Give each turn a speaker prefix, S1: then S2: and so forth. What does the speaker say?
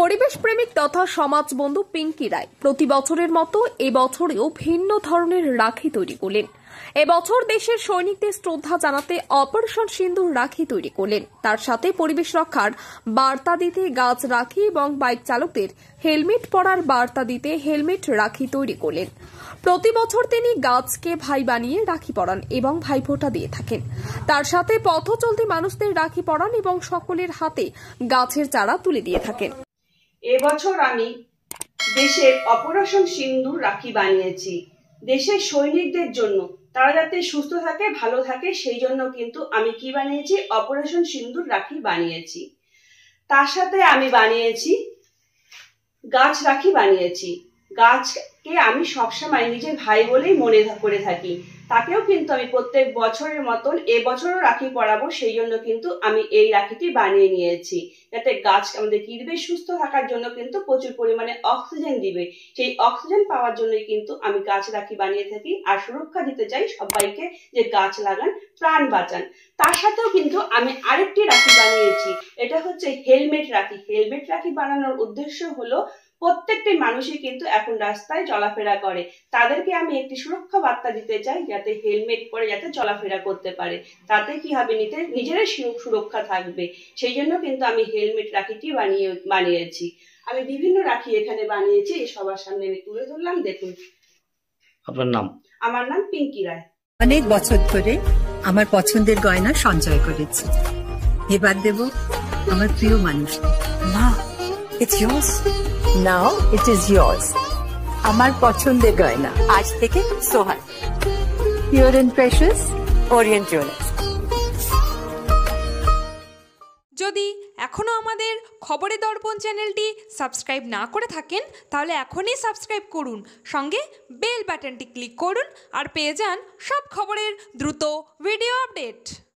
S1: পরিবেশ প্রেমিক তথা সমাজবন্ধু পিঙ্কি রায় প্রতি বছরের মতো এবছরেও ভিন্ন ধরনের রাখি তৈরি করলেন। এবছর দেশের সৈনিকদের শ্রদ্ধা জানাতে অপারেশন সিন্দুর রাখি তৈরি করলেন। তার সাথে পরিবেশ রক্ষার বার্তা দিতে গাছ রাখি এবং বাইক চালকদের হেলমেট পরার বার্তা দিতে হেলমেট রাখি তৈরি করলেন। প্রতি বছর তিনি গাছকে ভাই বানিয়ে রাখি পরান এবং ভাইফোঁটা দিয়ে থাকেন। তার সাথে পথ চলতি মানুষদের রাখি পরান এবং সকলের হাতে গাছের চারা তুলে দিয়ে থাকেন।
S2: এবছর আমি দেশের অপারেশন সিন্দুর রাখি বানিয়েছি দেশের সৈনিকদের জন্য, তারা যাতে সুস্থ থাকে, ভালো থাকে, সেই জন্য কিন্তু আমি কি বানিয়েছি, অপারেশন সিন্দুর রাখি বানিয়েছি। তার সাথে আমি বানিয়েছি গাছ রাখি বানিয়েছি। গাছকে আমি সবসময় নিজের ভাই বলেই মনে করে থাকি। তাকেও কিন্তু আমি প্রত্যেক বছরের মতন এবছরও রাখি পরাবো, সেই জন্য কিন্তু আমি এই রাখিটি বানিয়ে নিয়েছি, যাতে গাছ আমাদের কি দিবে, সুস্থ থাকার জন্য কিন্তু প্রচুর পরিমাণে অক্সিজেন দিবে। সেই অক্সিজেন পাওয়ার জন্যই কিন্তু আমি গাছ রাখি বানিয়ে থাকি। আর সুরক্ষা দিতে চাই সবাইকে যে গাছ লাগান, প্রাণ বাঁচান। তার সাথেও কিন্তু আমি আরেকটি রাখি বানিয়েছি, এটা হচ্ছে হেলমেট রাখি। হেলমেট রাখি বানানোর উদ্দেশ্য হলো প্রত্যেকটি মানুষই কিন্তু এখন রাস্তায় চলাফেরা করে, তাদেরকে আমি একটি সুরক্ষা বার্তা দিতে চাই, যাতে হেলমেট পরে যাতে চলাফেরা করতে পারে। তাতে কি হবে, নিজেরাই সুরক্ষা থাকবে। সেই জন্য কিন্তু আমি হেলমেট রাখিটি বানিয়েছি। আমি বিভিন্ন রাখি এখানে বানিয়েছি, সবার সামনে আমি তুলে ধরলাম। দেখুন,
S3: আপনার নাম?
S2: আমার নাম পিঙ্কি রায়।
S4: অনেক বছর ধরে আমার পছন্দের গয়না সঞ্চয় করেছি, এবার দেব আমার প্রিয় মানুষ।
S5: মা, it's yours. Now it is yours. আমার পছন্দের গয়না আজ থেকে সোহান, Pure and Precious, Orient Jewelers।
S6: যদি এখনও আমাদের খবরের দর্পণ চ্যানেলটি সাবস্ক্রাইব না করে থাকেন, তাহলে এখনই সাবস্ক্রাইব করুন, সঙ্গে বেল বাটনটি ক্লিক করুন আর পেয়ে যান সব খবরের দ্রুত ভিডিও আপডেট।